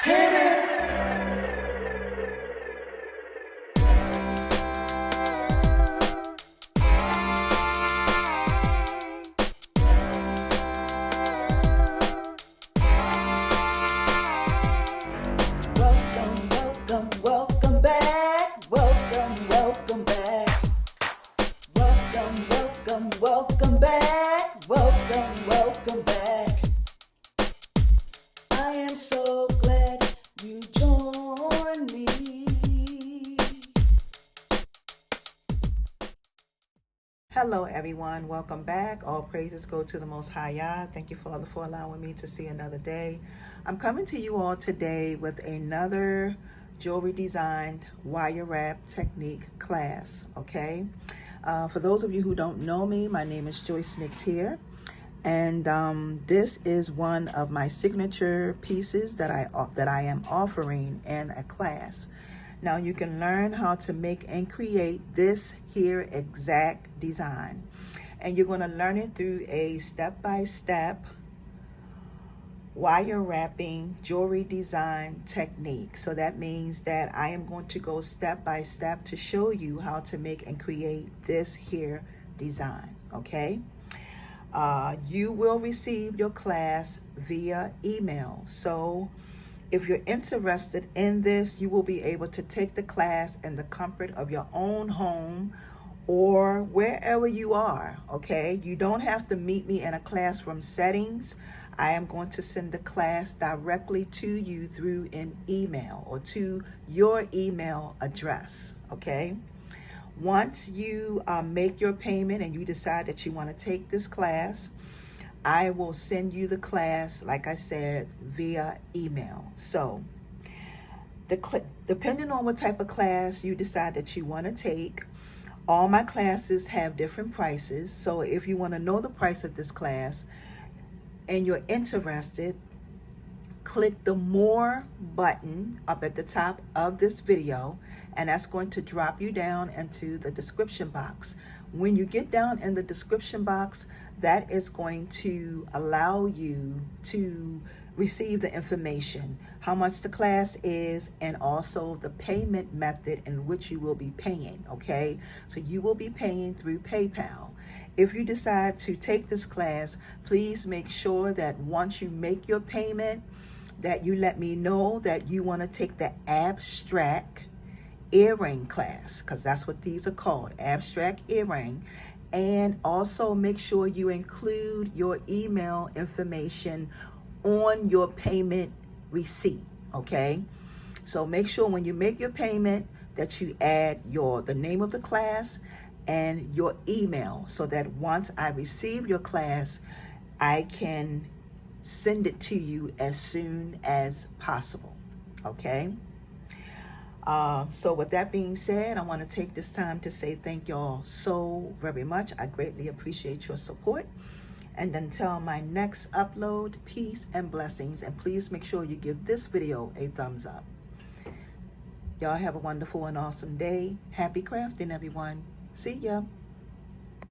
Hit it. Welcome, welcome, welcome back. Welcome, welcome back. Welcome, welcome, welcome back. Welcome, welcome back. I am so glad you joined me. Hello everyone, welcome back. All praises go to the Most High Yah. Thank you, Father, for allowing me to see another day. I'm coming to you all today with another jewelry designed wire wrap technique class, okay? For those of you who don't know me, my name is Joyce McTeer, and this is one of my signature pieces that I am offering in a class. Now you can learn how to make and create this here exact design, and you're going to learn it through a step-by-step wire wrapping jewelry design technique. So that means that I am going to go step by step to show you how to make and create this here design, okay? You will receive your class via email. So if you're interested in this, you will be able to take the class in the comfort of your own home or wherever you are, okay? You don't have to meet me in a classroom settings. I am going to send the class directly to you through an email or to your email address, okay? Once you make your payment and you decide that you want to take this class, I will send you the class, like I said, via email. So depending on what type of class you decide that you want to take, all my classes have different prices. So if you want to know the price of this class and you're interested, click the More button up at the top of this video, and that's going to drop you down into the description box. When you get down in the description box, that is going to allow you to receive the information, how much the class is, and also the payment method in which you will be paying, okay? So you will be paying through PayPal. If you decide to take this class, please make sure that once you make your payment, that you let me know that you want to take the abstract earring class, because that's what these are called, abstract earring. And also make sure you include your email information on your payment receipt, okay? So make sure when you make your payment that you add the name of the class and your email, so that once I receive your class, I can send it to you as soon as possible, okay? So with that being said, I want to take this time to say thank y'all so very much. I greatly appreciate your support. And until my next upload, peace and blessings. And please make sure you give this video a thumbs up. Y'all have a wonderful and awesome day. Happy crafting, everyone. See ya.